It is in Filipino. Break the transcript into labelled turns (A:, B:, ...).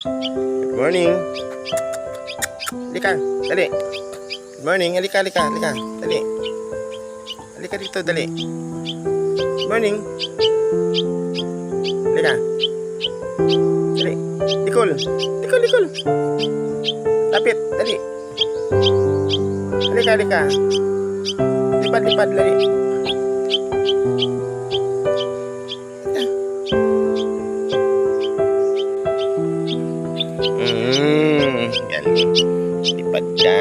A: Good morning. Halika, dali. Good morning, halika. Dali. Halika dito, dali. Good morning. Halika. Dali. Likol. Lapit, dali. Halika. Lipad, dali. Galing. Lipad ka.